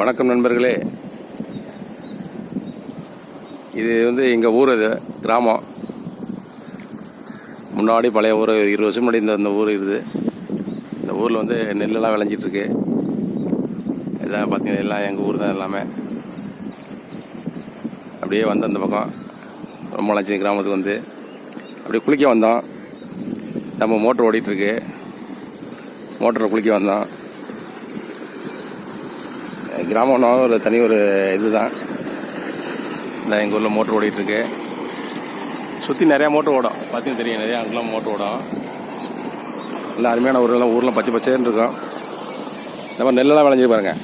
வணக்கம் நண்பர்களே. இது எங்கள் ஊர், இது கிராமம். முன்னாடி பழைய ஊர், 20 வருஷம் முன்னாடி இந்த ஊர் இருக்குது. இந்த ஊரில் நெல்லெல்லாம் விளைஞ்சிட்ருக்கு. இதான் பார்த்தீங்கன்னா எல்லாம் எங்கள் ஊர் தான் எல்லாமே. அப்படியே அந்த பக்கம் ரொம்பலாச்சி கிராமத்துக்கு அப்படியே குளிக்க வந்தோம். நம்ம மோட்டர் ஓடிட்டுருக்கு. மோட்டரை குளிக்க வந்தோம். கிராமம்னா ஒரு தனி ஒரு இதுதான். இந்த எங்கள் ஊரில் மோட்டர் ஓடிட்டுருக்கு. சுற்றி நிறையா மோட்டர் ஓடும், பார்த்தீங்கன்னா தெரியும். நிறையா அங்கெல்லாம் மோட்டர் ஓடும். நல்லா அருமையான ஊரெல்லாம், ஊரில் பச்சை பச்சைன்னு இருக்கும். இந்த மாதிரி நெல்லெல்லாம் விளைஞ்சி பாருங்கள்.